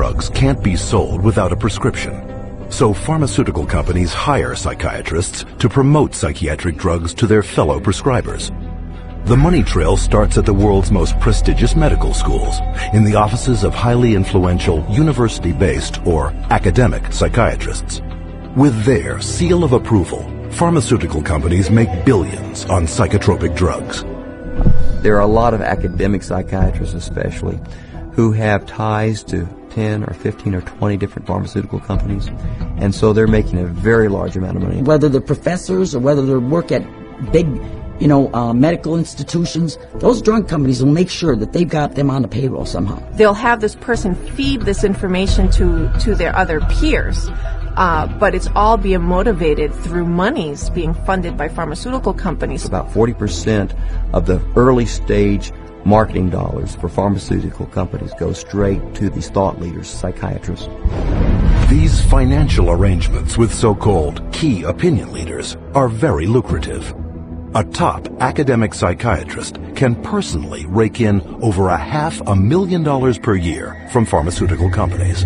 drugs can't be sold without a prescription. So pharmaceutical companies hire psychiatrists to promote psychiatric drugs to their fellow prescribers. The money trail starts at the world's most prestigious medical schools, in the offices of highly influential university-based or academic psychiatrists. With their seal of approval, pharmaceutical companies make billions on psychotropic drugs. There are a lot of academic psychiatrists especially who have ties to 10 or 15 or 20 different pharmaceutical companies, and so they're making a very large amount of money. Whether they're professors or whether they work at big, medical institutions, those drug companies will make sure that they've got them on the payroll somehow. They'll have this person feed this information to their other peers, but it's all being motivated through monies being funded by pharmaceutical companies. About 40% of the early stage marketing dollars for pharmaceutical companies go straight to these thought leaders, psychiatrists. These financial arrangements with so-called key opinion leaders are very lucrative. A top academic psychiatrist can personally rake in over $500,000 per year from pharmaceutical companies.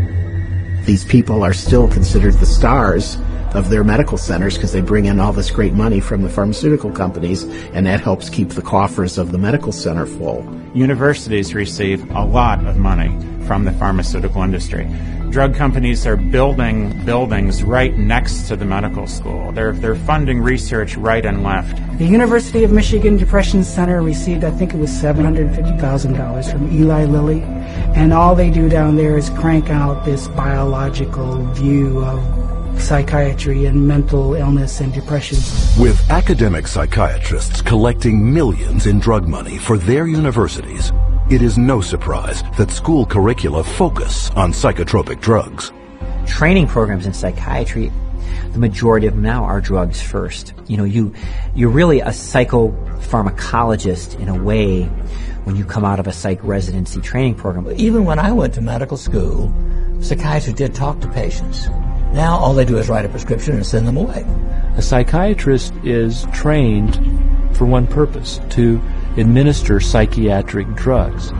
These people are still considered the stars of their medical centers because they bring in all this great money from the pharmaceutical companies, and that helps keep the coffers of the medical center full. Universities receive a lot of money from the pharmaceutical industry. Drug companies are building buildings right next to the medical school. They're funding research right and left. The University of Michigan Depression Center received, I think it was $750,000 from Eli Lilly, and all they do down there is crank out this biological view of psychiatry and mental illness and depression. With academic psychiatrists collecting millions in drug money for their universities, it is no surprise that school curricula focus on psychotropic drugs. Training programs in psychiatry, the majority of them now are drugs first. You're really a psychopharmacologist in a way when you come out of a psych residency training program. Even when I went to medical school, psychiatrists did talk to patients. Now all they do is write a prescription and send them away. A psychiatrist is trained for one purpose, to administer psychiatric drugs.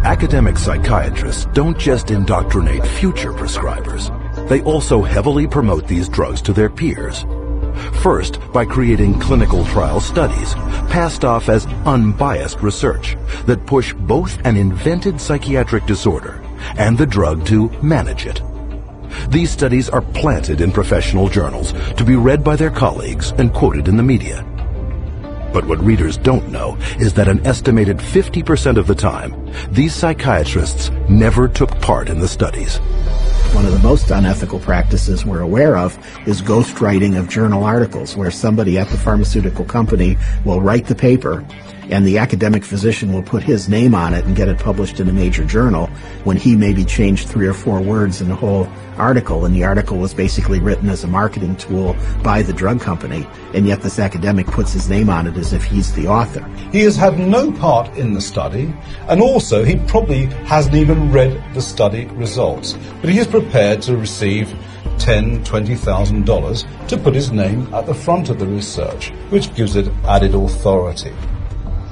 Academic psychiatrists don't just indoctrinate future prescribers. They also heavily promote these drugs to their peers. First, by creating clinical trial studies, passed off as unbiased research that push both an invented psychiatric disorder and the drug to manage it. These studies are planted in professional journals to be read by their colleagues and quoted in the media. But what readers don't know is that an estimated 50% of the time, these psychiatrists never took part in the studies. One of the most unethical practices we're aware of is ghostwriting of journal articles, where somebody at the pharmaceutical company will write the paper and the academic physician will put his name on it and get it published in a major journal when he maybe changed 3 or 4 words in the whole article, and the article was basically written as a marketing tool by the drug company, and yet this academic puts his name on it as if he's the author. He has had no part in the study, and also he probably hasn't even read the study results, but he is prepared to receive $10,000, $20,000 to put his name at the front of the research, which gives it added authority.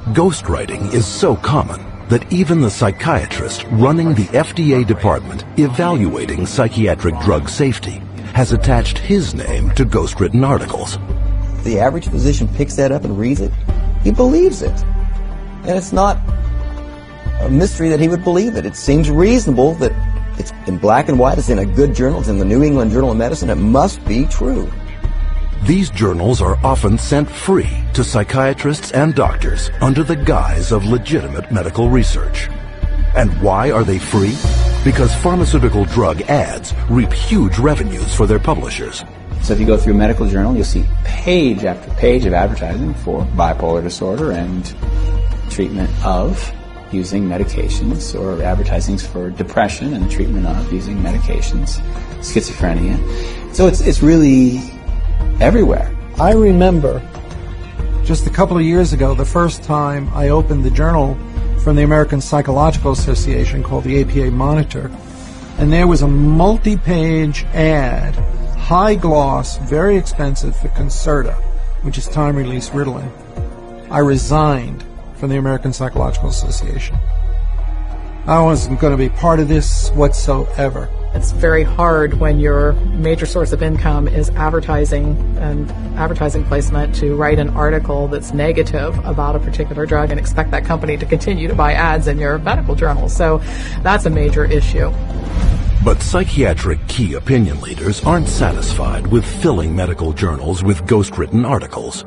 Ghostwriting is so common that even the psychiatrist running the FDA department evaluating psychiatric drug safety has attached his name to ghostwritten articles. The average physician picks that up and reads it. He believes it. And it's not a mystery that he would believe it. It seems reasonable that it's in black and white, it's in a good journal, it's in the New England Journal of Medicine, it must be true. These journals are often sent free to psychiatrists and doctors under the guise of legitimate medical research. And why are they free? Because pharmaceutical drug ads reap huge revenues for their publishers. So if you go through a medical journal, you'll see page after page of advertising for bipolar disorder and treatment of using medications, or advertisings for depression and treatment of using medications, schizophrenia. So it's really everywhere. I remember just a couple of years ago, the first time I opened the journal from the American Psychological Association called the APA Monitor, and there was a multi-page ad, high gloss, very expensive, for Concerta, which is time-release Ritalin. I resigned from the American Psychological Association. I wasn't going to be part of this whatsoever. It's very hard when your major source of income is advertising and advertising placement to write an article that's negative about a particular drug and expect that company to continue to buy ads in your medical journal. So that's a major issue. But psychiatric key opinion leaders aren't satisfied with filling medical journals with ghost-written articles.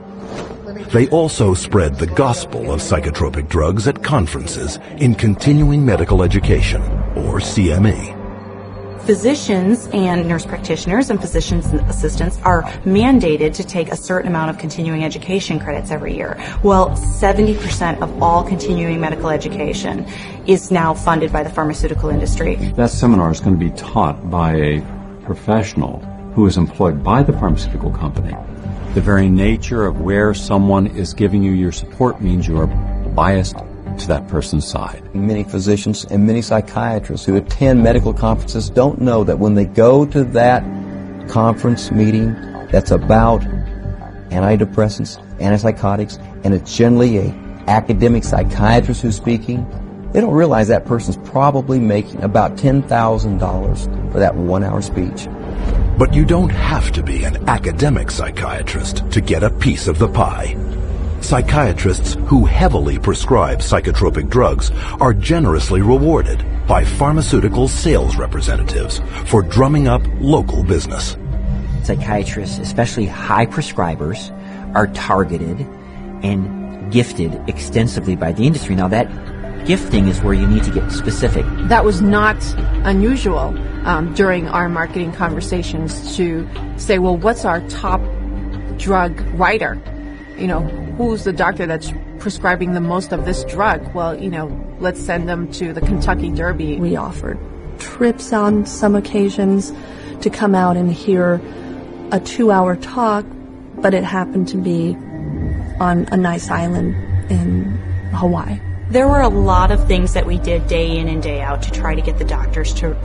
They also spread the gospel of psychotropic drugs at conferences in continuing medical education, or CME. Physicians and nurse practitioners and physicians assistants are mandated to take a certain amount of continuing education credits every year. Well, 70% of all continuing medical education is now funded by the pharmaceutical industry. That seminar is going to be taught by a professional who is employed by the pharmaceutical company. The very nature of where someone is giving you your support means you are biased to that person's side. Many physicians and many psychiatrists who attend medical conferences don't know that when they go to that conference meeting that's about antidepressants, antipsychotics, and it's generally an academic psychiatrist who's speaking, they don't realize that person's probably making about $10,000 for that 1-hour speech. But you don't have to be an academic psychiatrist to get a piece of the pie. Psychiatrists who heavily prescribe psychotropic drugs are generously rewarded by pharmaceutical sales representatives for drumming up local business. Psychiatrists, especially high prescribers, are targeted and gifted extensively by the industry. Now that gifting is where you need to get specific. That was not unusual during our marketing conversations to say, well, what's our top drug writer? You know, who's the doctor that's prescribing the most of this drug? Well, you know, let's send them to the Kentucky Derby. We offered trips on some occasions to come out and hear a 2-hour talk, but it happened to be on a nice island in Hawaii. There were a lot of things that we did day in and day out to try to get the doctors to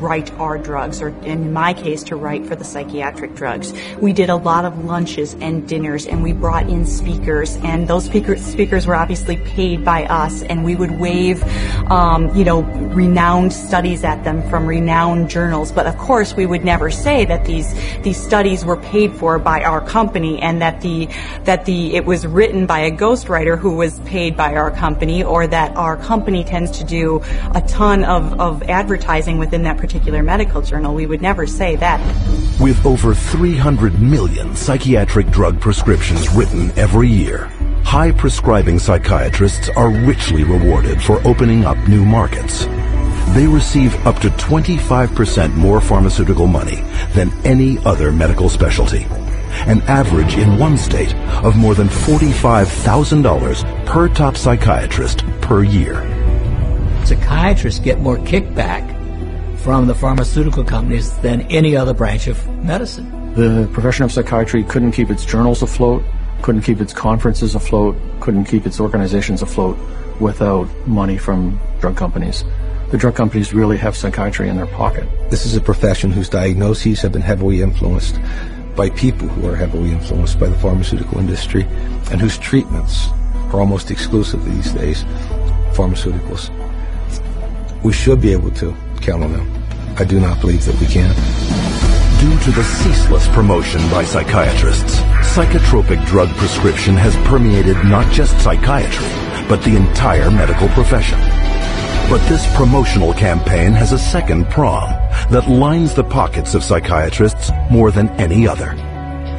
write our drugs, or in my case, to write for the psychiatric drugs. We did a lot of lunches and dinners, and we brought in speakers, and those speakers were obviously paid by us, and we would wave, renowned studies at them from renowned journals. But of course, we would never say that these studies were paid for by our company, and that it was written by a ghostwriter who was paid by our company, or that our company tends to do a ton of advertising within that particular medical journal. We would never say that. With over 300 million psychiatric drug prescriptions written every year, high prescribing psychiatrists are richly rewarded for opening up new markets. They receive up to 25% more pharmaceutical money than any other medical specialty. An average in one state of more than $45,000 per top psychiatrist per year. Psychiatrists get more kickback from the pharmaceutical companies than any other branch of medicine. The profession of psychiatry couldn't keep its journals afloat, couldn't keep its conferences afloat, couldn't keep its organizations afloat without money from drug companies. The drug companies really have psychiatry in their pocket. This is a profession whose diagnoses have been heavily influenced by people who are heavily influenced by the pharmaceutical industry, and whose treatments are almost exclusively these days pharmaceuticals. We should be able to count on them. I do not believe that we can. Due to the ceaseless promotion by psychiatrists, psychotropic drug prescription has permeated not just psychiatry, but the entire medical profession. But this promotional campaign has a second prong that lines the pockets of psychiatrists more than any other.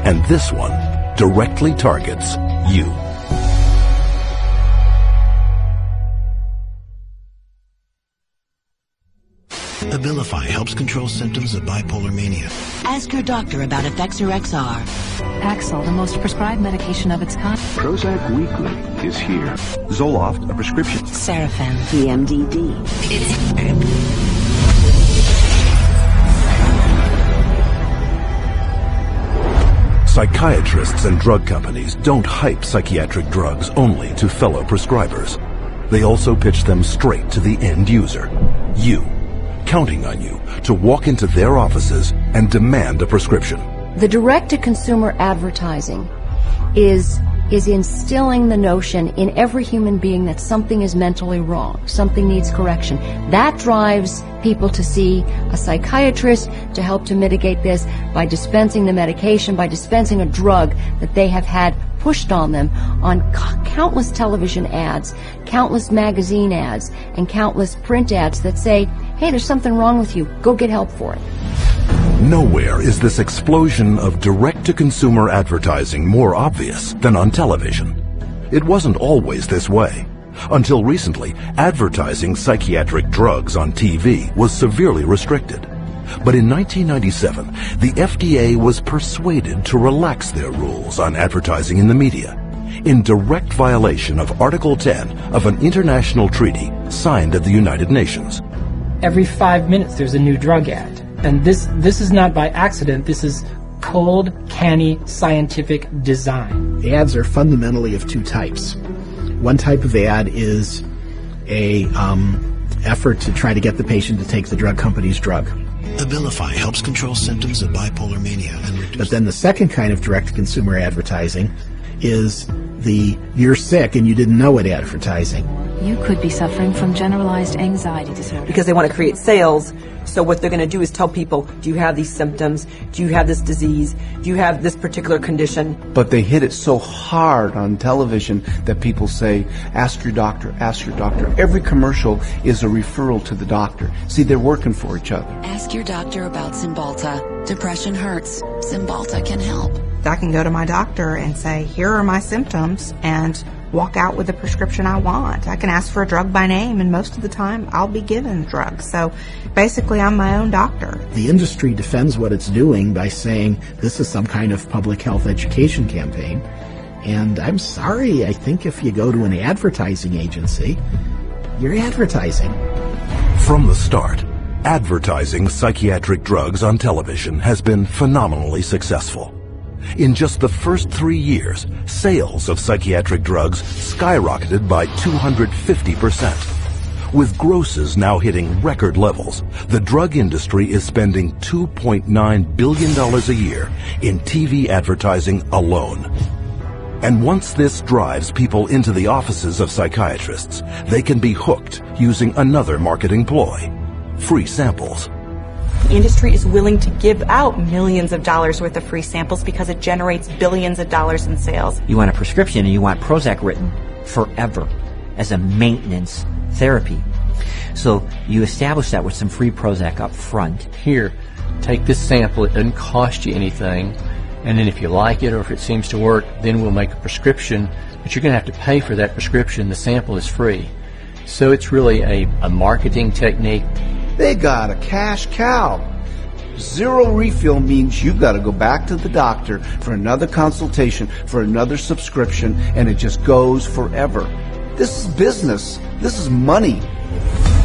And this one directly targets you. Abilify helps control symptoms of bipolar mania. Ask your doctor about Effexor XR. Paxil, the most prescribed medication of its kind. Prozac Weekly is here. Zoloft, a prescription. Serafen, PMDD. Psychiatrists and drug companies don't hype psychiatric drugs only to fellow prescribers. They also pitch them straight to the end user, you, counting on you to walk into their offices and demand a prescription. The direct-to-consumer advertising is is instilling the notion in every human being that something is mentally wrong, something needs correction. That drives people to see a psychiatrist to help to mitigate this by dispensing the medication, by dispensing a drug that they have had pushed on them on countless television ads, countless magazine ads, and countless print ads that say, hey, there's something wrong with you, go get help for it. Nowhere is this explosion of direct-to-consumer advertising more obvious than on television. It wasn't always this way. Until recently, advertising psychiatric drugs on TV was severely restricted. But in 1997, the FDA was persuaded to relax their rules on advertising in the media, in direct violation of Article 10 of an international treaty signed at the United Nations. Every 5 minutes there's a new drug ad. And this is not by accident. This is cold, canny, scientific design. Ads are fundamentally of two types. One type of ad is a effort to try to get the patient to take the drug company's drug. Abilify helps control symptoms of bipolar mania and reduce... But then the second kind of direct-to-consumer advertising is the you're sick and you didn't know it advertising. You could be suffering from generalized anxiety disorder. Because they want to create sales, so what they're going to do is tell people, do you have these symptoms? Do you have this disease? Do you have this particular condition? But they hit it so hard on television that people say, ask your doctor, ask your doctor. Every commercial is a referral to the doctor. See, they're working for each other. Ask your doctor about Cymbalta. Depression hurts. Cymbalta can help. I can go to my doctor and say, here are my symptoms, and walk out with the prescription I want. I can ask for a drug by name, and most of the time I'll be given drugs. So basically I'm my own doctor. The industry defends what it's doing by saying this is some kind of public health education campaign. And I'm sorry, I think if you go to an advertising agency, you're advertising. From the start, advertising psychiatric drugs on television has been phenomenally successful. In just the first 3 years, sales of psychiatric drugs skyrocketed by 250%. With grosses now hitting record levels, the drug industry is spending $2.9 billion a year in TV advertising alone. And once this drives people into the offices of psychiatrists, they can be hooked using another marketing ploy: free samples. The industry is willing to give out millions of dollars worth of free samples because it generates billions of dollars in sales. You want a prescription and you want Prozac written forever as a maintenance therapy. So you establish that with some free Prozac up front. Here, take this sample. It doesn't cost you anything. And then if you like it or if it seems to work, then we'll make a prescription. But you're going to have to pay for that prescription. The sample is free. So it's really a marketing technique. They got a cash cow. Zero refill means you got to go back to the doctor for another consultation, for another subscription, and it just goes forever. This is business. This is money.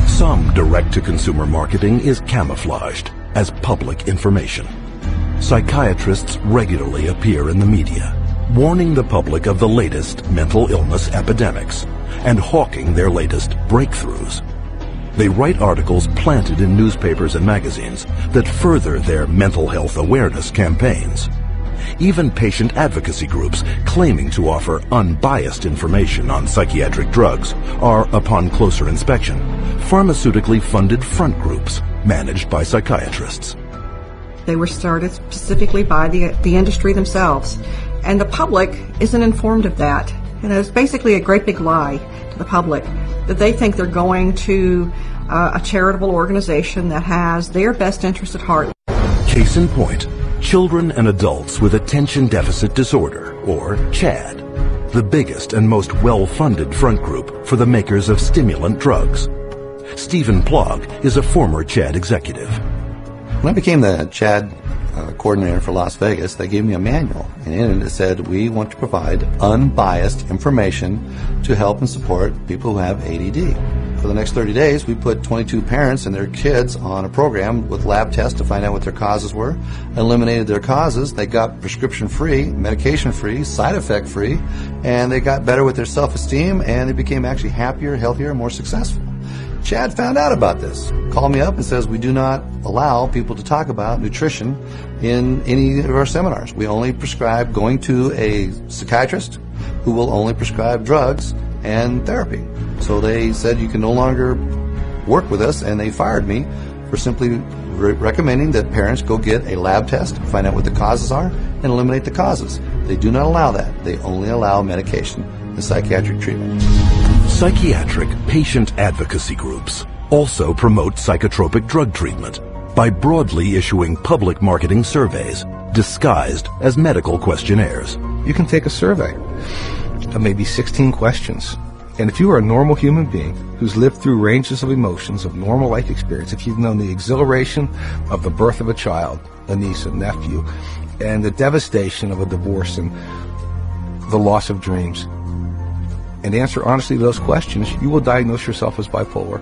Some direct-to-consumer marketing is camouflaged as public information. Psychiatrists regularly appear in the media, warning the public of the latest mental illness epidemics and hawking their latest breakthroughs. They write articles planted in newspapers and magazines that further their mental health awareness campaigns. Even patient advocacy groups claiming to offer unbiased information on psychiatric drugs are, upon closer inspection, pharmaceutically funded front groups managed by psychiatrists. They were started specifically by the industry themselves, and the public isn't informed of that. You know, it's basically a great big lie to the public that they think they're going to a charitable organization that has their best interest at heart. Case in point, children and adults with attention deficit disorder, or CHAD, the biggest and most well-funded front group for the makers of stimulant drugs. Stephen Plog is a former CHAD executive. When I became the CHAD coordinator for Las Vegas, they gave me a manual, and in it said, we want to provide unbiased information to help and support people who have ADD. For the next 30 days, we put 22 parents and their kids on a program with lab tests to find out what their causes were, eliminated their causes, they got prescription-free, medication-free, side-effect-free, and they got better with their self-esteem, and they became actually happier, healthier, and more successful. Chad found out about this, called me up and says we do not allow people to talk about nutrition in any of our seminars. We only prescribe going to a psychiatrist who will only prescribe drugs and therapy. So they said you can no longer work with us, and they fired me for simply recommending that parents go get a lab test, find out what the causes are, and eliminate the causes. They do not allow that. They only allow medication and psychiatric treatment. Psychiatric patient advocacy groups also promote psychotropic drug treatment by broadly issuing public marketing surveys disguised as medical questionnaires. You can take a survey of maybe 16 questions. And if you are a normal human being who's lived through ranges of emotions, of normal life experience, if you've known the exhilaration of the birth of a child, a niece, a nephew, and the devastation of a divorce and the loss of dreams, and answer honestly to those questions, you will diagnose yourself as bipolar.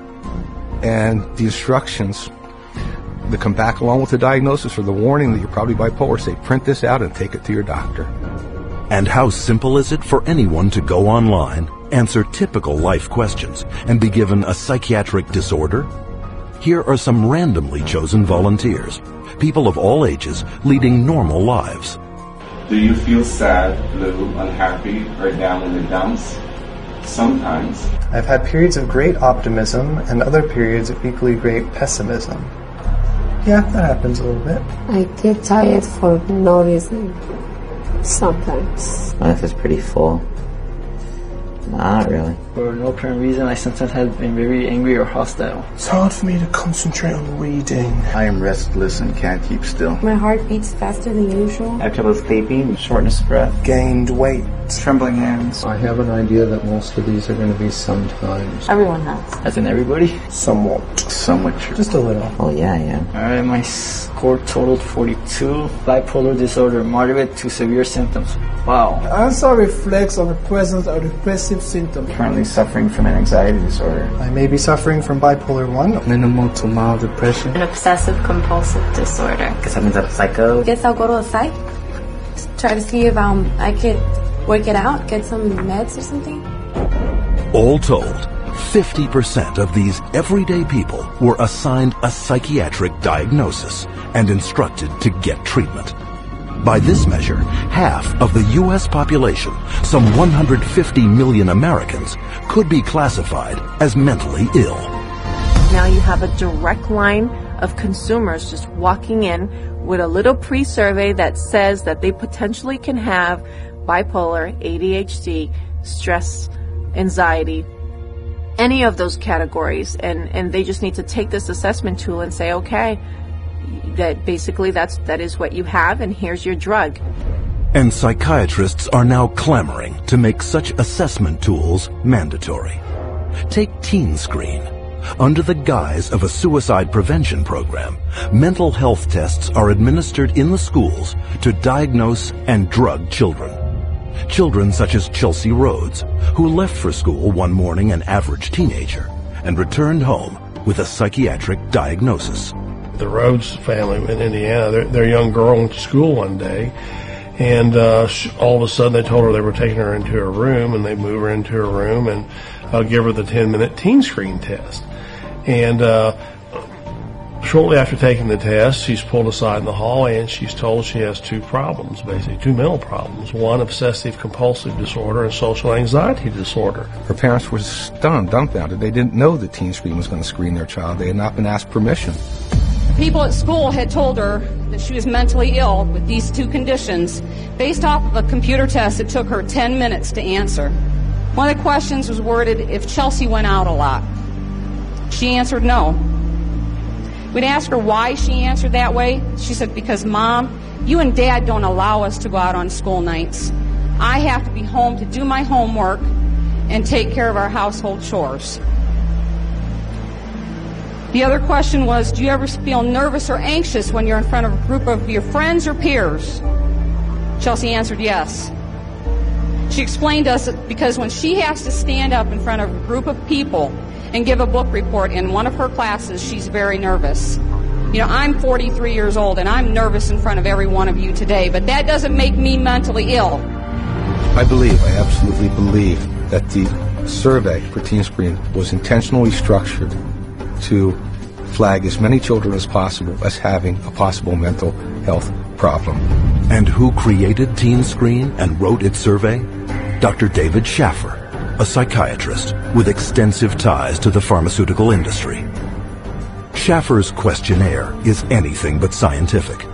And the instructions that come back along with the diagnosis or the warning that you're probably bipolar say, print this out and take it to your doctor. And how simple is it for anyone to go online, answer typical life questions, and be given a psychiatric disorder? Here are some randomly chosen volunteers, people of all ages leading normal lives. Do you feel sad, blue, unhappy, or down in the dumps? Sometimes. I've had periods of great optimism and other periods of equally great pessimism. Yeah, that happens a little bit. I get tired for no reason. Sometimes. Life is pretty full. Not really. For no apparent reason, I sometimes have been very angry or hostile. It's hard for me to concentrate on reading. I am restless and can't keep still. My heart beats faster than usual. I have trouble sleeping, shortness of breath. Gained weight. Trembling hands. I have an idea that most of these are going to be sometimes. Everyone has. As in everybody? Somewhat. Somewhat true. Just a little. Oh yeah, I am. Alright, my score totaled 42. Bipolar disorder, moderate to severe symptoms. Wow. Answer reflects on the presence of depressive symptoms. Currently suffering from an anxiety disorder. I may be suffering from bipolar 1. Minimal to mild depression. An obsessive compulsive disorder. Guess that means I'm psycho. Guess I'll go to a psych. Try to see if I could work it out, get some meds or something. All told, 50% of these everyday people were assigned a psychiatric diagnosis and instructed to get treatment. By this measure, half of the U.S. population, some 150 million Americans, could be classified as mentally ill. Now you have a direct line of consumers just walking in with a little pre-survey that says that they potentially can have bipolar, ADHD, stress, anxiety, any of those categories, and they just need to take this assessment tool and say, okay, that basically that is what you have, and here's your drug. And psychiatrists are now clamoring to make such assessment tools mandatory. Take Teen Screen. Under the guise of a suicide prevention program, mental health tests are administered in the schools to diagnose and drug children. Children such as Chelsea Rhodes, who left for school one morning an average teenager and returned home with a psychiatric diagnosis. The Rhodes family in Indiana, their young girl went to school one day, and all of a sudden they told her they were taking her into her room, and they move her into her room and give her the 10-minute teen screen test. And shortly after taking the test, she's pulled aside in the hallway and she's told she has two problems, basically, two mental problems. One, obsessive compulsive disorder, and social anxiety disorder. Her parents were stunned, dumbfounded. They didn't know that Teen Screen was going to screen their child. They had not been asked permission. People at school had told her that she was mentally ill with these two conditions based off of a computer test that took her 10 minutes to answer. One of the questions was worded, if Chelsea went out a lot. She answered no. We'd ask her why she answered that way. She said, because Mom, you and Dad don't allow us to go out on school nights. I have to be home to do my homework and take care of our household chores. The other question was, do you ever feel nervous or anxious when you're in front of a group of your friends or peers? Chelsea answered yes. She explained to us that because when she has to stand up in front of a group of people and give a book report in one of her classes, she's very nervous. You know, I'm 43 years old and I'm nervous in front of every one of you today, but that doesn't make me mentally ill. I absolutely believe that the survey for Teen Screen was intentionally structured to flag as many children as possible as having a possible mental health problem. And who created Teen Screen and wrote its survey? Dr. David Schaffer, a psychiatrist with extensive ties to the pharmaceutical industry. Schaffer's questionnaire is anything but scientific.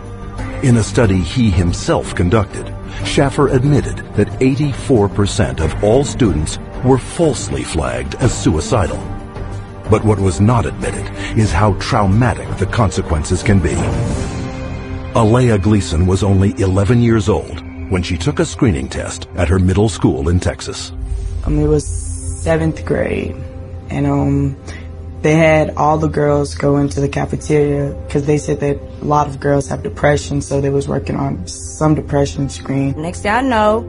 In a study he himself conducted, Schaffer admitted that 84% of all students were falsely flagged as suicidal. But what was not admitted is how traumatic the consequences can be. Alea Gleason was only 11 years old when she took a screening test at her middle school in Texas. It was 7th grade, and they had all the girls go into the cafeteria because they said that a lot of girls have depression, so they was working on some depression screen. Next thing I know,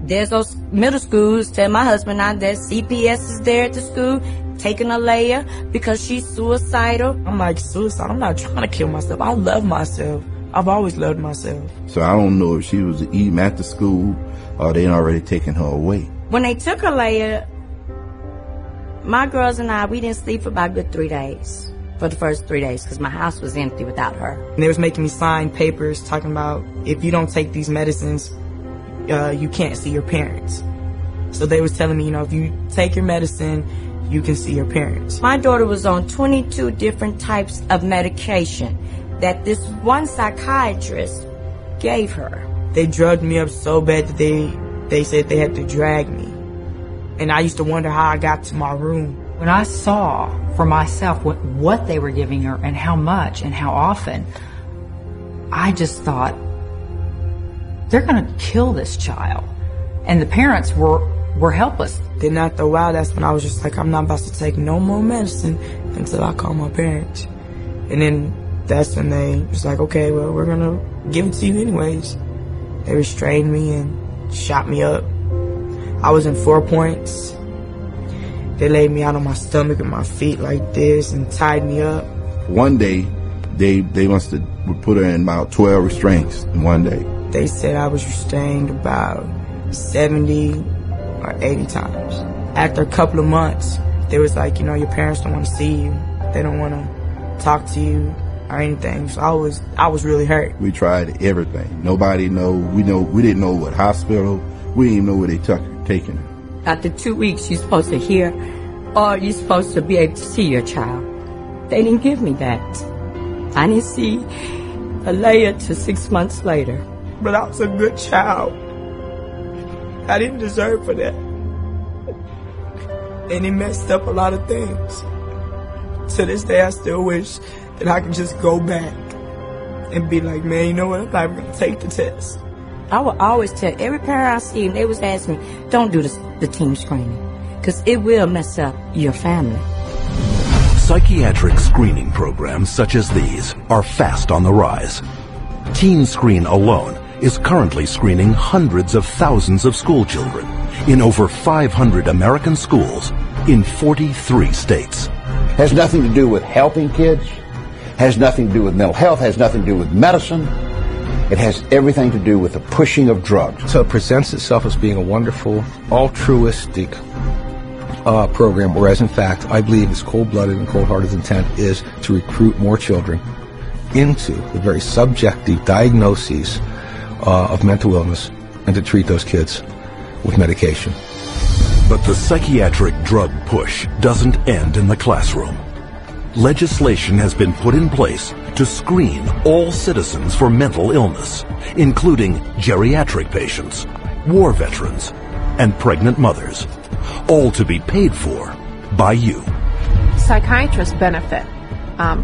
there's those middle schools tell my husband now that CPS is there at the school taking Alea because she's suicidal. I'm like, suicide? I'm not trying to kill myself. I love myself. I've always loved myself. So I don't know if she was eating at the school or they already taken her away. When they took Alea, my girls and I, we didn't sleep for about a good 3 days. For the first 3 days, because my house was empty without her. And they was making me sign papers talking about if you don't take these medicines, you can't see your parents. So they was telling me, if you take your medicine, you can see your parents. My daughter was on 22 different types of medication that this one psychiatrist gave her. They drugged me up so bad that they said they had to drag me. And I used to wonder how I got to my room. When I saw for myself what they were giving her and how much and how often, I just thought, they're going to kill this child. And the parents were helpless. Then after a while, that's when I was just like, I'm not about to take no more medicine until I call my parents. And then that's when they was like, okay, well, we're going to give it to you anyways. They restrained me and shot me up. I was in 4 points. They laid me out on my stomach and my feet like this and tied me up. One day, they must have put her in about 12 restraints in one day. They said I was restrained about 70 or 80 times. After a couple of months, they was like, your parents don't want to see you. They don't want to talk to you or anything. So I was really hurt. We tried everything. Nobody know. We didn't know what hospital. We didn't even know where they taking her. After 2 weeks, you're supposed to hear or you're supposed to be able to see your child. They didn't give me that. I didn't see Alea till 6 months later. But I was a good child. I didn't deserve for that. And it messed up a lot of things. To this day, I still wish that I could just go back and be like, man, you know what? I'm not even going to take the test. I would always tell every parent I see, and they was asking me, don't do the teen screening, because it will mess up your family. Psychiatric screening programs such as these are fast on the rise. Teen Screen alone is currently screening hundreds of thousands of school children in over 500 American schools in 43 states. Has nothing to do with helping kids, has nothing to do with mental health, has nothing to do with medicine. It has everything to do with the pushing of drugs. So it presents itself as being a wonderful, altruistic program, whereas in fact, I believe its cold-blooded and cold-hearted intent is to recruit more children into the very subjective diagnoses of mental illness and to treat those kids with medication. But the psychiatric drug push doesn't end in the classroom. Legislation has been put in place to screen all citizens for mental illness, including geriatric patients, war veterans, and pregnant mothers, all to be paid for by you. Psychiatrists benefit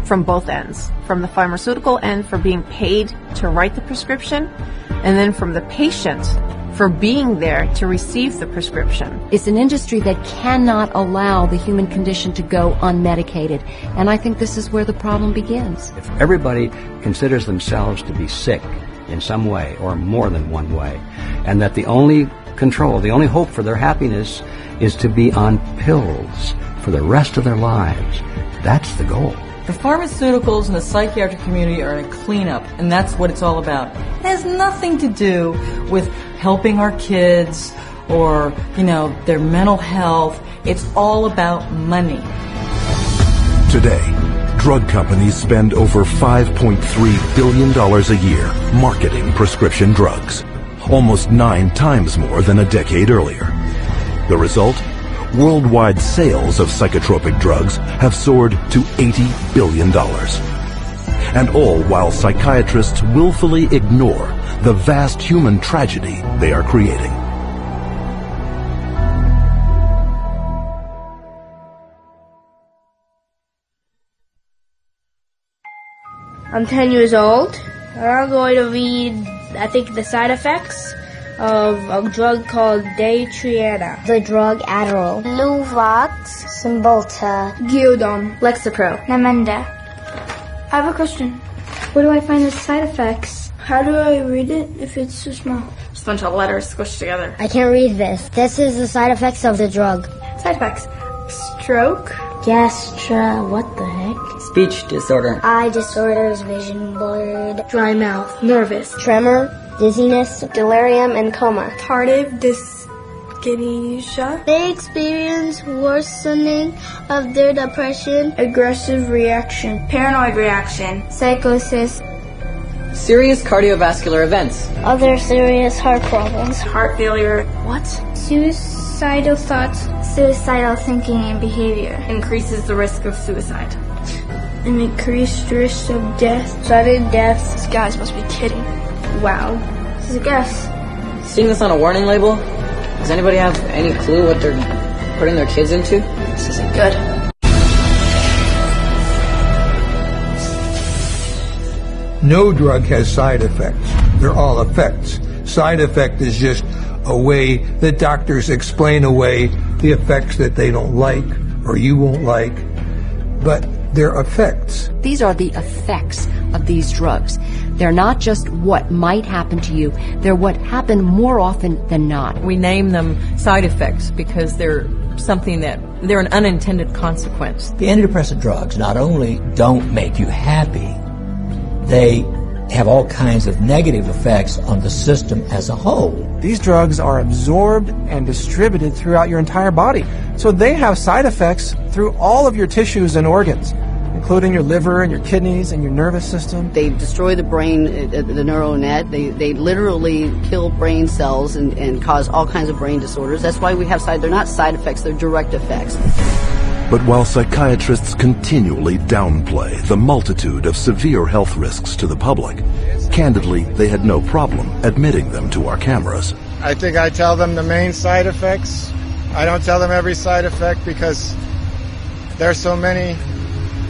from both ends, from the pharmaceutical end for being paid to write the prescription, and then from the patient for being there to receive the prescription. It's an industry that cannot allow the human condition to go unmedicated, and I think this is where the problem begins. If everybody considers themselves to be sick in some way or more than one way, and that the only control, the only hope for their happiness is to be on pills for the rest of their lives, that's the goal. The pharmaceuticals and the psychiatric community are in a cleanup, and that's what it's all about. It has nothing to do with helping our kids or, their mental health. It's all about money. Today, drug companies spend over $5.3 billion a year marketing prescription drugs, almost 9 times more than a decade earlier. The result? Worldwide sales of psychotropic drugs have soared to $80 billion. And all while psychiatrists willfully ignore the vast human tragedy they are creating. I'm 10 years old, and I'm going to read, I think, the side effects of a drug called Daytriana. The drug Adderall. Luvox. Cymbalta. Gildon. Lexapro. Namenda. I have a question. Where do I find the side effects? How do I read it if it's too small? Just a bunch of letters squished together. I can't read this. This is the side effects of the drug. Side effects. Stroke. What the heck? Speech disorder. Eye disorders, vision blurred. Dry mouth. Nervous. Tremor. Dizziness, delirium, and coma. Tardive dyskinesia. They experience worsening of their depression. Aggressive reaction. Paranoid reaction. Psychosis. Serious cardiovascular events. Other serious heart problems. Heart failure. What? Suicidal thoughts. Suicidal thinking and behavior. Increases the risk of suicide. An increased risk of death. Sudden deaths. These guys must be kidding. Wow. This is a guess. Seeing this on a warning label, does anybody have any clue what they're putting their kids into? This isn't good. No drug has side effects. They're all effects. Side effect is just a way that doctors explain away the effects that they don't like or you won't like, but they're effects. These are the effects of these drugs. They're not just what might happen to you, they're what happen more often than not. We name them side effects because they're an unintended consequence. The antidepressant drugs not only don't make you happy, they have all kinds of negative effects on the system as a whole. These drugs are absorbed and distributed throughout your entire body, so they have side effects through all of your tissues and organs, including your liver and your kidneys and your nervous system. They destroy the brain, the neural net. They literally kill brain cells and cause all kinds of brain disorders. That's why we have they're not side effects, they're direct effects. But while psychiatrists continually downplay the multitude of severe health risks to the public, candidly, they had no problem admitting them to our cameras. I think I tell them the main side effects. I don't tell them every side effect because there's so many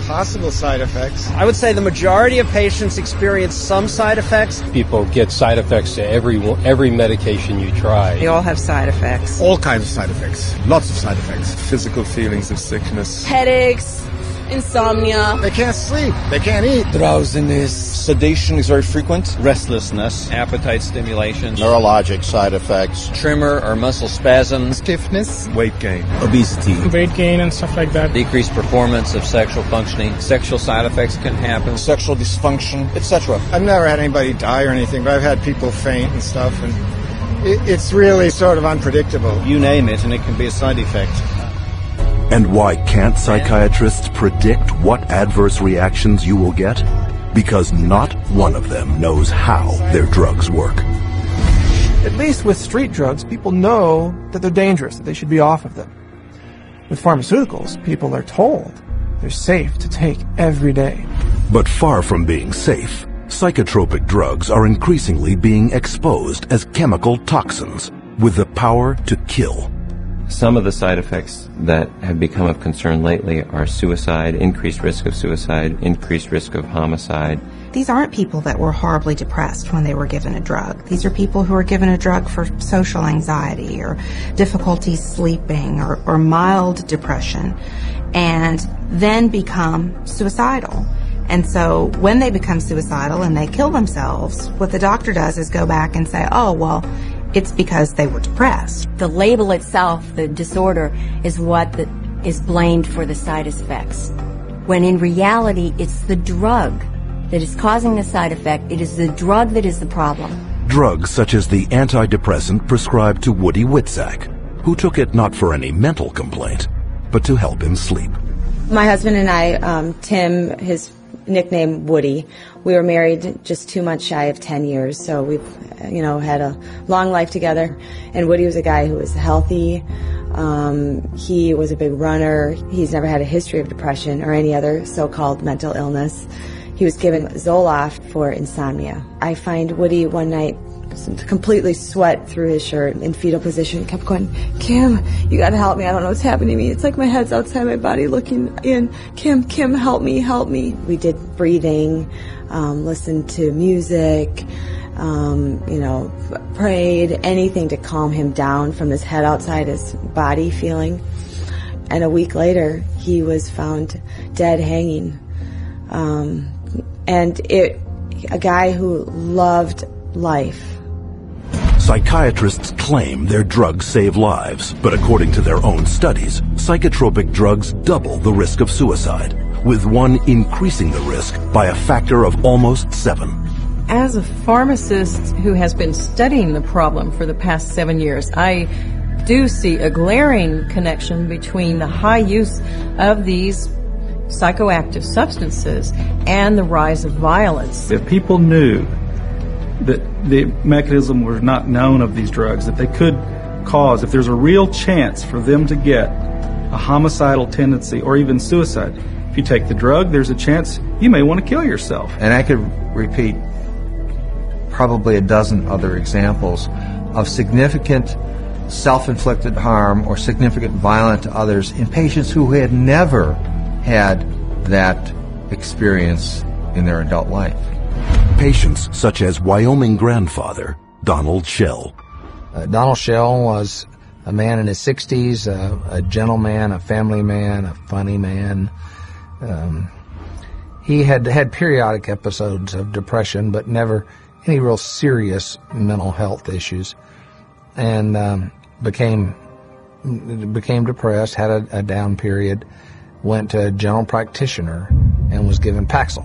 possible side effects. I would say the majority of patients experience some side effects. People get side effects to every medication you try. They all have side effects. All kinds of side effects. Lots of side effects. Physical feelings of sickness. Headaches, insomnia. They can't sleep. They can't eat. Drowsiness. Sedation is very frequent. Restlessness. Appetite stimulation. Neurologic side effects. Tremor or muscle spasms. Stiffness. Weight gain. Obesity. Weight gain and stuff like that. Decreased performance of sexual functioning. Sexual side effects can happen. Sexual dysfunction, etc. I've never had anybody die or anything, but I've had people faint and stuff, and it's really sort of unpredictable. You name it, and it can be a side effect. And why can't psychiatrists predict what adverse reactions you will get? Because not one of them knows how their drugs work. At least with street drugs, people know that they're dangerous, that they should be off of them. With pharmaceuticals, people are told they're safe to take every day. But far from being safe, psychotropic drugs are increasingly being exposed as chemical toxins with the power to kill. Some of the side effects that have become of concern lately are suicide, increased risk of suicide, increased risk of homicide. These aren't people that were horribly depressed when they were given a drug. These are people who are given a drug for social anxiety or difficulty sleeping or mild depression and then become suicidal. And so when they become suicidal and they kill themselves, what the doctor does is go back and say, oh, well, it's because they were depressed. The label itself, the disorder, is what is blamed for the side effects. When in reality, it's the drug that is causing the side effect. It is the drug that is the problem. Drugs such as the antidepressant prescribed to Woody Witzak, who took it not for any mental complaint, but to help him sleep. My husband and I, Tim, his nickname Woody, we were married just 2 months shy of 10 years, so we've, had a long life together. And Woody was a guy who was healthy. He was a big runner. He's never had a history of depression or any other so-called mental illness. He was given Zoloft for insomnia. I find Woody one night completely sweat through his shirt in fetal position. He kept going, Kim, you gotta help me. I don't know what's happening to me. It's like my head's outside my body looking in. Kim, help me, help me. We did breathing, listened to music, prayed, anything to calm him down from his head outside his body feeling. And a week later, he was found dead hanging. A guy who loved life. Psychiatrists claim their drugs save lives, but according to their own studies, psychotropic drugs double the risk of suicide, with one increasing the risk by a factor of almost 7. As a pharmacist who has been studying the problem for the past 7 years, I do see a glaring connection between the high use of these psychoactive substances and the rise of violence. If people knew that the mechanism was not known of these drugs, that they could cause, if there's a real chance for them to get a homicidal tendency or even suicide, if you take the drug, there's a chance you may want to kill yourself. And I could repeat probably a dozen other examples of significant self-inflicted harm or significant violence to others in patients who had never had that experience in their adult life. Patients such as Wyoming grandfather Donald Schell. Donald Schell was a man in his 60s, a gentleman, a family man, a funny man. He had had periodic episodes of depression, but never any real serious mental health issues, and became depressed, had a down period, went to a general practitioner and was given Paxil.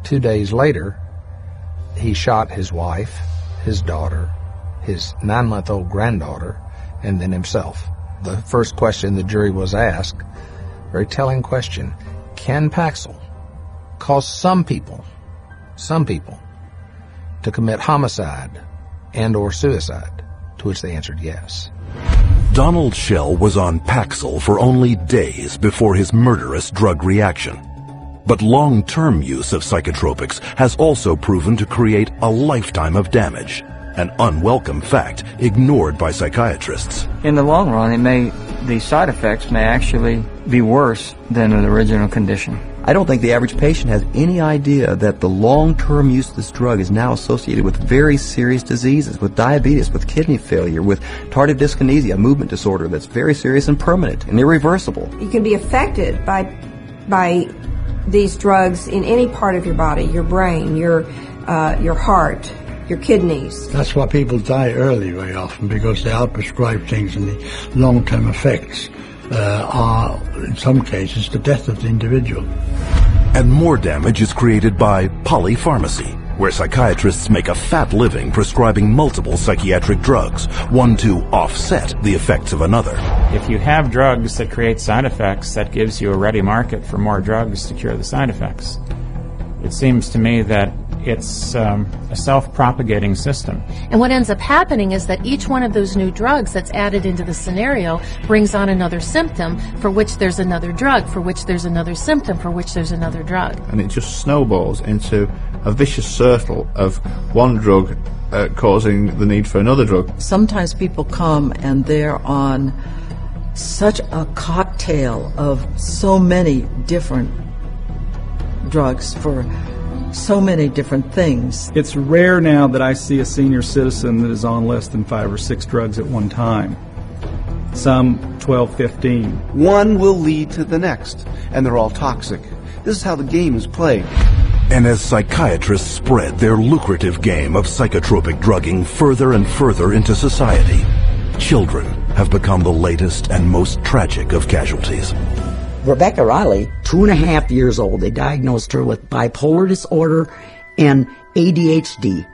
2 days later, he shot his wife, his daughter, his 9-month-old granddaughter, and then himself. The first question the jury was asked, very telling question, can Paxil cause some people to commit homicide and or suicide? To which they answered yes. Donald Schell was on Paxil for only days before his murderous drug reaction. But long-term use of psychotropics has also proven to create a lifetime of damage, an unwelcome fact ignored by psychiatrists. In the long run, the side effects may actually be worse than an original condition. I don't think the average patient has any idea that the long-term use of this drug is now associated with very serious diseases, with diabetes, with kidney failure, with tardive dyskinesia, a movement disorder that's very serious and permanent and irreversible. You can be affected by these drugs in any part of your body, your brain, your heart, your kidneys. That's why people die early very often, because they are prescribed things, and the long-term effects are, in some cases, the death of the individual. And more damage is created by polypharmacy, where psychiatrists make a fat living prescribing multiple psychiatric drugs, one to offset the effects of another. If you have drugs that create side effects, that gives you a ready market for more drugs to cure the side effects. It seems to me that it's a self-propagating system. And what ends up happening is that each one of those new drugs that's added into the scenario brings on another symptom for which there's another drug, for which there's another symptom, for which there's another drug. And it just snowballs into a vicious circle of one drug causing the need for another drug. Sometimes people come and they're on such a cocktail of so many different drugs for so many different things. It's rare now that I see a senior citizen that is on less than 5 or 6 drugs at one time. Some 12, 15. One will lead to the next, and they're all toxic. This is how the game is played. And as psychiatrists spread their lucrative game of psychotropic drugging further and further into society, children have become the latest and most tragic of casualties. Rebecca Riley, 2.5 years old, they diagnosed her with bipolar disorder and ADHD.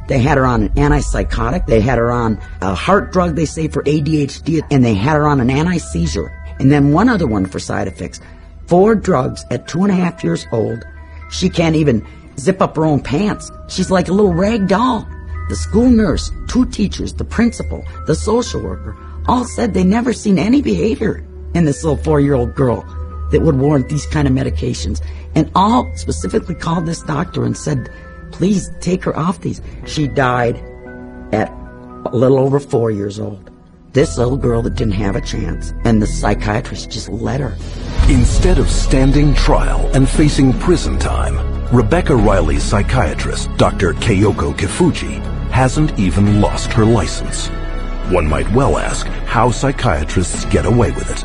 They had her on an antipsychotic. They had her on a heart drug, they say, for ADHD, and they had her on an anti-seizure. And then one other one for side effects. 4 drugs at 2.5 years old. She can't even zip up her own pants. She's like a little rag doll. The school nurse, 2 teachers, the principal, the social worker, all said they never seen any behavior in this little 4-year-old girl that would warrant these kind of medications. And all specifically called this doctor and said, please take her off these. She died at a little over 4 years old. This little girl that didn't have a chance, and the psychiatrist just let her. Instead of standing trial and facing prison time, Rebecca Riley's psychiatrist, Dr. Keiko Kifuji, hasn't even lost her license. One might well ask how psychiatrists get away with it.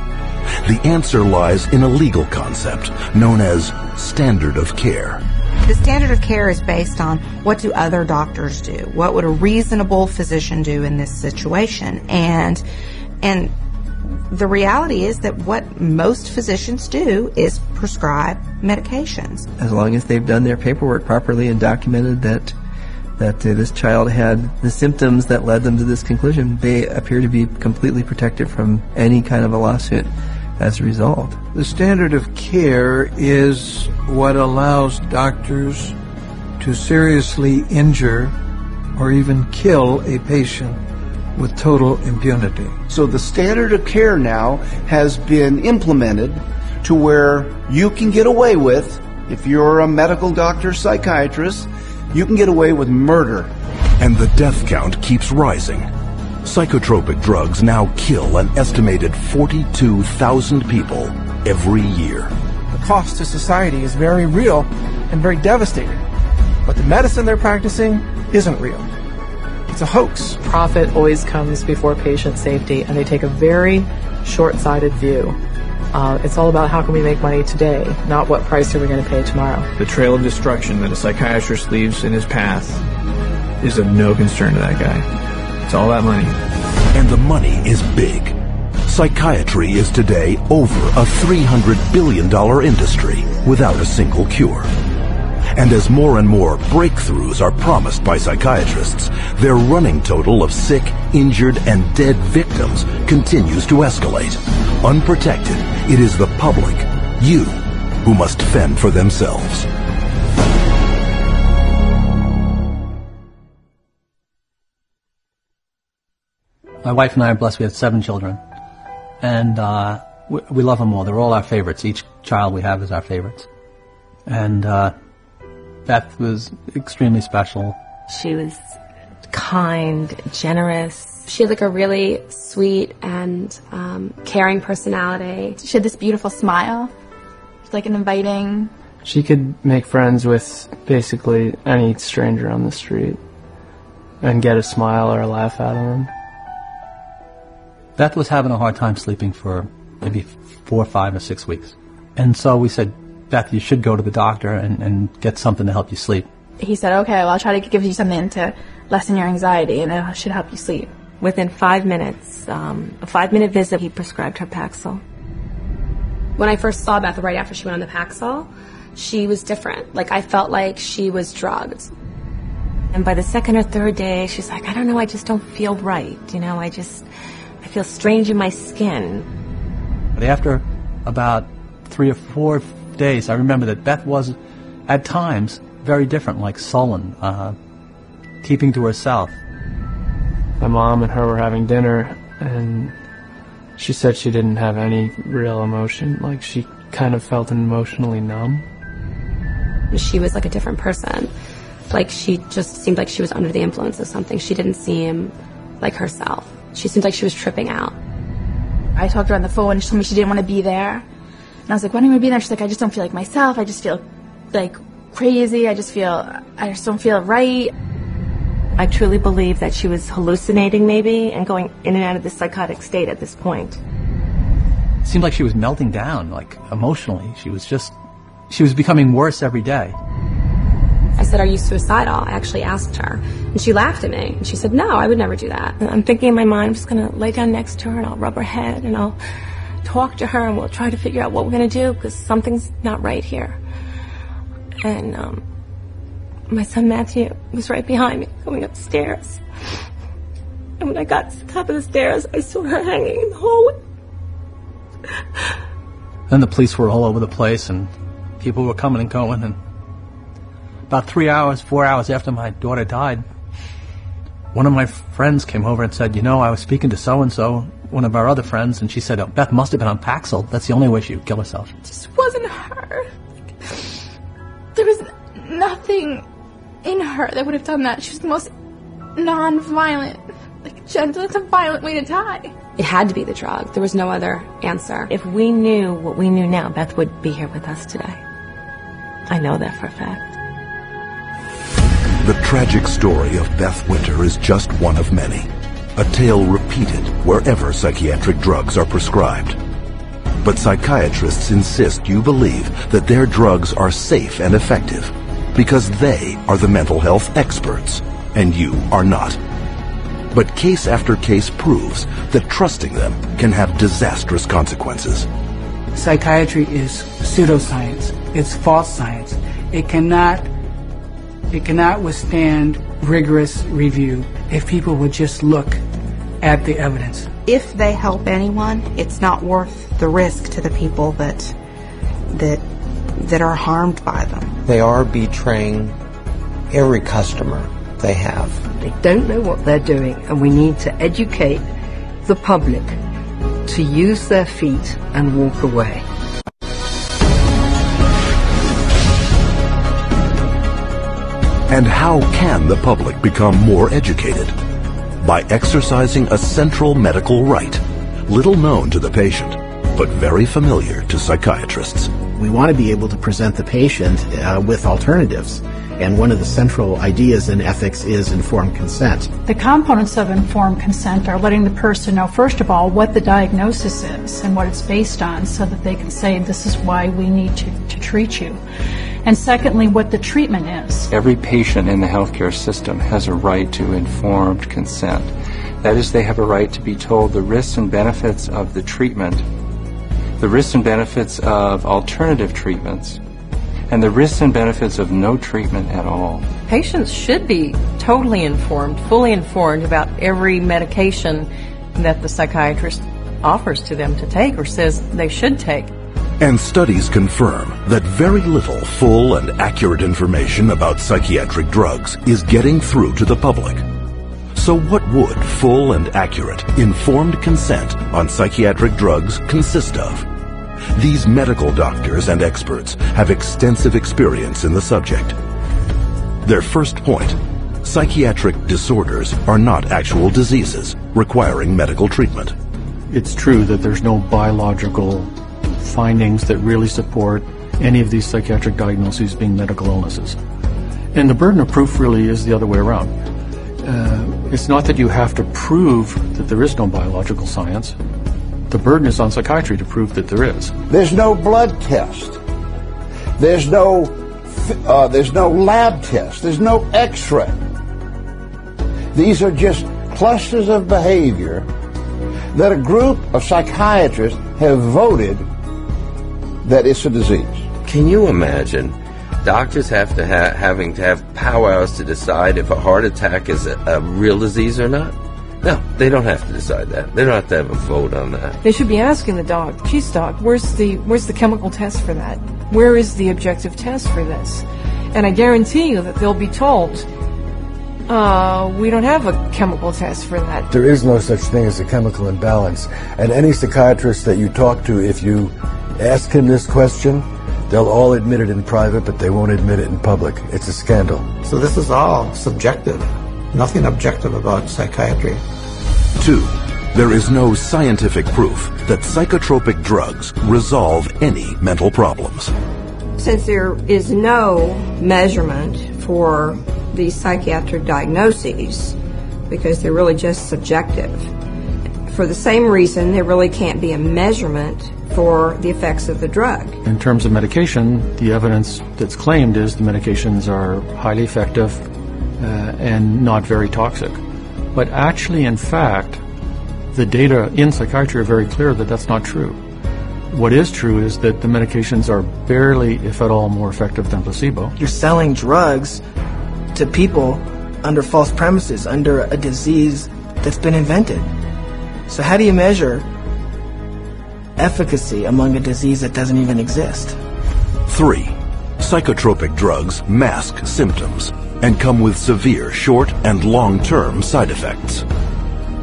The answer lies in a legal concept known as standard of care. The standard of care is based on what do other doctors do? What would a reasonable physician do in this situation? And the reality is that what most physicians do is prescribe medications. As long as they've done their paperwork properly and documented that this child had the symptoms that led them to this conclusion, they appear to be completely protected from any kind of a lawsuit as a result. The standard of care is what allows doctors to seriously injure or even kill a patient with total impunity. So the standard of care now has been implemented to where you can get away with, if you're a medical doctor, psychiatrist, you can get away with murder. And the death count keeps rising. Psychotropic drugs now kill an estimated 42,000 people every year. The cost to society is very real and very devastating. But the medicine they're practicing isn't real. It's a hoax. Profit always comes before patient safety, and they take a very short-sighted view. It's all about how can we make money today, not what price are we going to pay tomorrow. The trail of destruction that a psychiatrist leaves in his path is of no concern to that guy. It's all that money. And the money is big. Psychiatry is today over a $300 billion industry without a single cure. And as more and more breakthroughs are promised by psychiatrists, their running total of sick, injured, and dead victims continues to escalate. Unprotected, it is the public, you, who must fend for themselves. My wife and I are blessed. We have 7 children, and we love them all. They're all our favorites. Each child we have is our favorites. And Beth was extremely special. She was kind, generous. She had like a really sweet and caring personality. She had this beautiful smile, like an inviting. She could make friends with basically any stranger on the street and get a smile or a laugh out of them. Beth was having a hard time sleeping for maybe 4, 5, or 6 weeks. And so we said, Beth, you should go to the doctor and get something to help you sleep. He said, okay, well, I'll try to give you something to lessen your anxiety, and it should help you sleep. Within 5 minutes, a 5-minute visit, he prescribed her Paxil. When I first saw Beth right after she went on the Paxil, she was different. Like, I felt like she was drugged. And by the 2nd or 3rd day, she's like, I don't know, I just don't feel right. You know, I feel strange in my skin. But after about 3 or 4 days, I remember that Beth was, at times, very different, like sullen, keeping to herself. My mom and her were having dinner, and she said she didn't have any real emotion. Like, she kind of felt emotionally numb. She was like a different person. Like, she just seemed like she was under the influence of something. She didn't seem like herself. She seemed like she was tripping out. I talked to her on the phone, and she told me she didn't want to be there. And I was like, why don't you want to be there? She's like, I just don't feel like myself. I just feel like crazy. I just don't feel right. I truly believe that she was hallucinating maybe and going in and out of this psychotic state at this point. It seemed like she was melting down, like emotionally. She was becoming worse every day. I said, are you suicidal? I actually asked her. And she laughed at me. And she said, no, I would never do that. And I'm thinking in my mind, I'm just going to lay down next to her and I'll rub her head and I'll talk to her and we'll try to figure out what we're going to do because something's not right here. And My son Matthew was right behind me, going upstairs. And when I got to the top of the stairs, I saw her hanging in the hallway. Then the police were all over the place, and people were coming and going, and about 4 hours after my daughter died, one of my friends came over and said, I was speaking to so-and-so, one of our other friends, and she said, Beth must have been on Paxil. That's the only way she would kill herself. It just wasn't her. There was nothing in her that would have done that. She was the most non-violent, gentle. It's a violent way to die. It had to be the drug. There was no other answer. If we knew what we knew now, Beth would be here with us today. I know that for a fact. The tragic story of Beth Winter is just one of many, a tale repeated wherever psychiatric drugs are prescribed. But psychiatrists insist you believe that their drugs are safe and effective because they are the mental health experts and you are not. But case after case proves that trusting them can have disastrous consequences. Psychiatry is pseudoscience. It's false science. It cannot withstand rigorous review if people would just look at the evidence. If they help anyone, it's not worth the risk to the people that are harmed by them. They are betraying every customer they have. They don't know what they're doing, and we need to educate the public to use their feet and walk away. And how can the public become more educated? By exercising a central medical right, little known to the patient, but very familiar to psychiatrists. We want to be able to present the patient with alternatives. And one of the central ideas in ethics is informed consent. The components of informed consent are letting the person know, first of all, what the diagnosis is and what it's based on so that they can say, this is why we need to treat you. And secondly, what the treatment is. Every patient in the healthcare system has a right to informed consent. That is, they have a right to be told the risks and benefits of the treatment, the risks and benefits of alternative treatments, and the risks and benefits of no treatment at all. Patients should be totally informed, fully informed about every medication that the psychiatrist offers to them to take or says they should take. And studies confirm that very little full and accurate information about psychiatric drugs is getting through to the public. So what would full and accurate, informed consent on psychiatric drugs consist of? These medical doctors and experts have extensive experience in the subject. Their first point, psychiatric disorders are not actual diseases requiring medical treatment. It's true that there's no biological findings that really support any of these psychiatric diagnoses being medical illnesses. And the burden of proof really is the other way around. It's not that you have to prove that there is no biological science. The burden is on psychiatry to prove that there is. There's no blood test. There's no lab test. There's no X-ray. These are just clusters of behavior that a group of psychiatrists have voted that it's a disease. Can you imagine doctors having to have powwows to decide if a heart attack is a real disease or not? No, they don't have to decide that. They don't have to have a vote on that. They should be asking the doc, geez, doc, where's the chemical test for that? Where is the objective test for this? And I guarantee you that they'll be told, we don't have a chemical test for that. There is no such thing as a chemical imbalance. And any psychiatrist that you talk to, if you ask him this question, they'll all admit it in private, but they won't admit it in public. It's a scandal. So this is all subjective. Nothing objective about psychiatry. 2. There is no scientific proof that psychotropic drugs resolve any mental problems. Since there is no measurement for these psychiatric diagnoses, because they're really just subjective, for the same reason there really can't be a measurement for the effects of the drug. In terms of medication, the evidence that's claimed is the medications are highly effective and not very toxic. But actually, in fact, the data in psychiatry are very clear that that's not true. What is true is that the medications are barely, if at all, more effective than placebo. You're selling drugs to people under false premises, under a disease that's been invented. So how do you measure efficacy among a disease that doesn't even exist? 3. Psychotropic drugs mask symptoms and come with severe short and long-term side effects.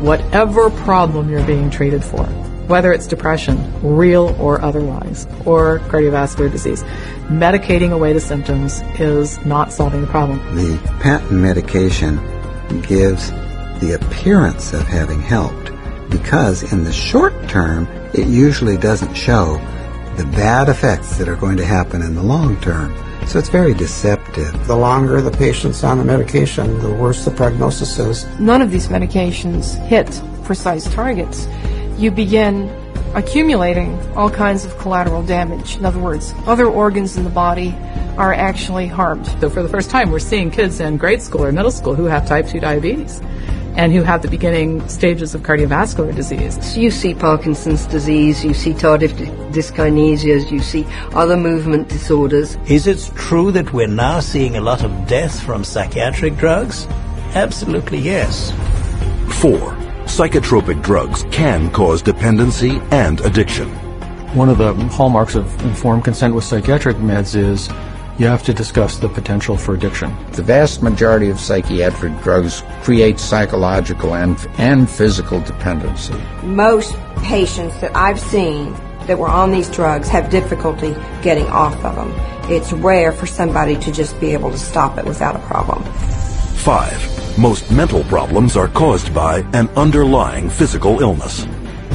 Whatever problem you're being treated for, whether it's depression, real or otherwise, or cardiovascular disease, medicating away the symptoms is not solving the problem. The patent medication gives the appearance of having helped because in the short term, it usually doesn't show the bad effects that are going to happen in the long term. So it's very deceptive. The longer the patient's on the medication, the worse the prognosis is. None of these medications hit precise targets. You begin accumulating all kinds of collateral damage. In other words, other organs in the body are actually harmed. So for the first time, we're seeing kids in grade school or middle school who have type 2 diabetes and who have the beginning stages of cardiovascular disease. So you see Parkinson's disease, you see tardive dyskinesias, you see other movement disorders. Is it true that we're now seeing a lot of death from psychiatric drugs? Absolutely yes. 4. Psychotropic drugs can cause dependency and addiction. One of the hallmarks of informed consent with psychiatric meds is you have to discuss the potential for addiction. The vast majority of psychiatric drugs create psychological and physical dependency. Most patients that I've seen that were on these drugs have difficulty getting off of them. It's rare for somebody to just be able to stop it without a problem. 5. Most mental problems are caused by an underlying physical illness.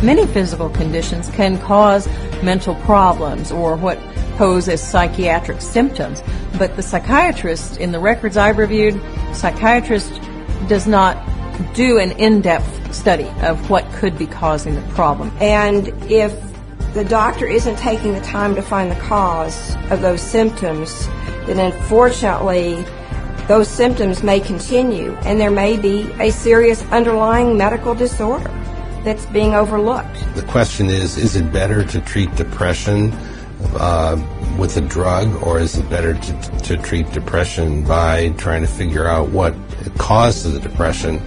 Many physical conditions can cause mental problems or what pose as psychiatric symptoms, but the psychiatrist, in the records I've reviewed, psychiatrist does not do an in-depth study of what could be causing the problem. And if the doctor isn't taking the time to find the cause of those symptoms, then unfortunately those symptoms may continue and there may be a serious underlying medical disorder that's being overlooked. The question is it better to treat depression with a drug, or is it better to treat depression by trying to figure out what caused the depression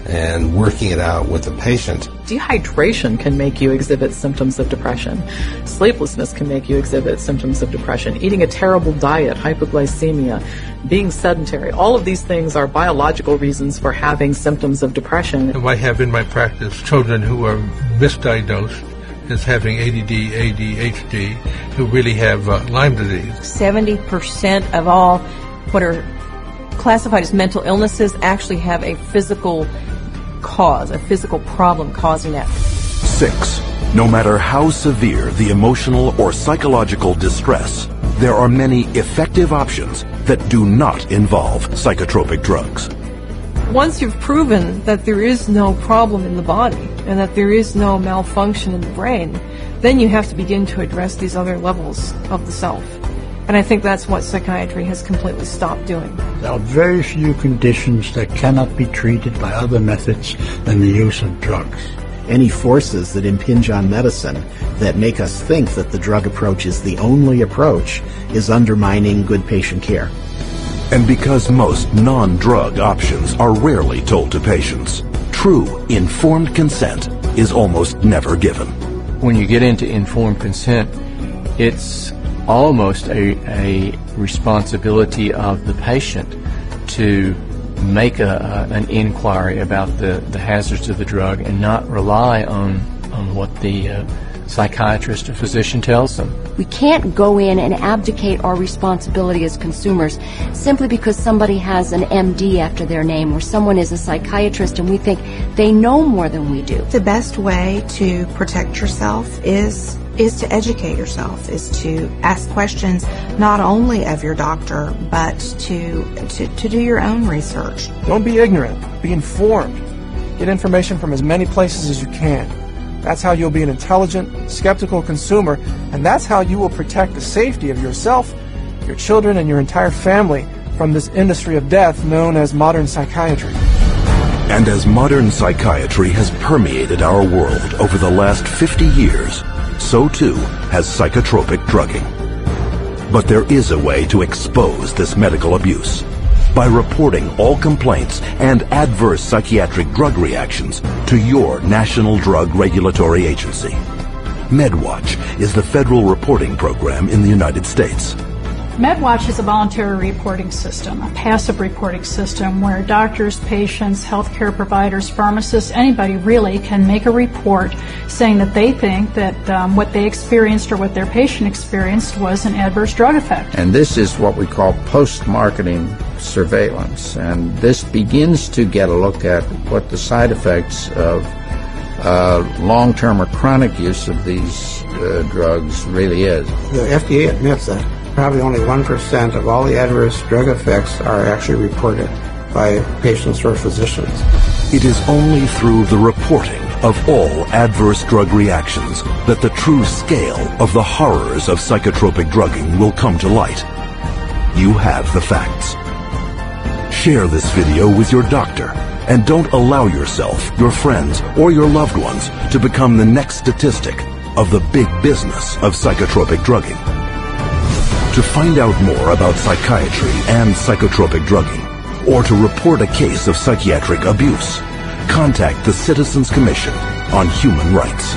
and working it out with the patient? Dehydration can make you exhibit symptoms of depression. Sleeplessness can make you exhibit symptoms of depression. Eating a terrible diet, hypoglycemia, being sedentary, all of these things are biological reasons for having symptoms of depression. I have in my practice children who are misdiagnosed as having ADD, ADHD, who really have Lyme disease. 70% of all what are classified as mental illnesses actually have a physical cause, a physical problem causing that. 6. No matter how severe the emotional or psychological distress, there are many effective options that do not involve psychotropic drugs. Once you've proven that there is no problem in the body and that there is no malfunction in the brain, then you have to begin to address these other levels of the self. And I think that's what psychiatry has completely stopped doing. There are very few conditions that cannot be treated by other methods than the use of drugs. Any forces that impinge on medicine that make us think that the drug approach is the only approach is undermining good patient care. And because most non-drug options are rarely told to patients, true informed consent is almost never given. When you get into informed consent, it's almost a responsibility of the patient to make an inquiry about the hazards of the drug and not rely on what the psychiatrist or physician tells them. We can't go in and abdicate our responsibility as consumers simply because somebody has an MD after their name or someone is a psychiatrist and we think they know more than we do. The best way to protect yourself is to educate yourself, is to ask questions not only of your doctor, but to do your own research. Don't be ignorant. Be informed. Get information from as many places as you can. That's how you'll be an intelligent, skeptical consumer, and that's how you will protect the safety of yourself, your children, and your entire family from this industry of death known as modern psychiatry. And as modern psychiatry has permeated our world over the last 50 years, so too has psychotropic drugging. But there is a way to expose this medical abuse. by reporting all complaints and adverse psychiatric drug reactions to your National Drug Regulatory Agency. MedWatch is the federal reporting program in the United States. MedWatch is a voluntary reporting system, a passive reporting system where doctors, patients, healthcare providers, pharmacists, anybody really can make a report saying that they think that what they experienced or what their patient experienced was an adverse drug effect. And this is what we call post-marketing surveillance. And this begins to get a look at what the side effects of long-term or chronic use of these drugs really is. The FDA admits that probably only 1% of all the adverse drug effects are actually reported by patients or physicians. It is only through the reporting of all adverse drug reactions that the true scale of the horrors of psychotropic drugging will come to light. You have the facts. Share this video with your doctor, and don't allow yourself, your friends, or your loved ones to become the next statistic of the big business of psychotropic drugging. To find out more about psychiatry and psychotropic drugging, or to report a case of psychiatric abuse, contact the Citizens Commission on Human Rights.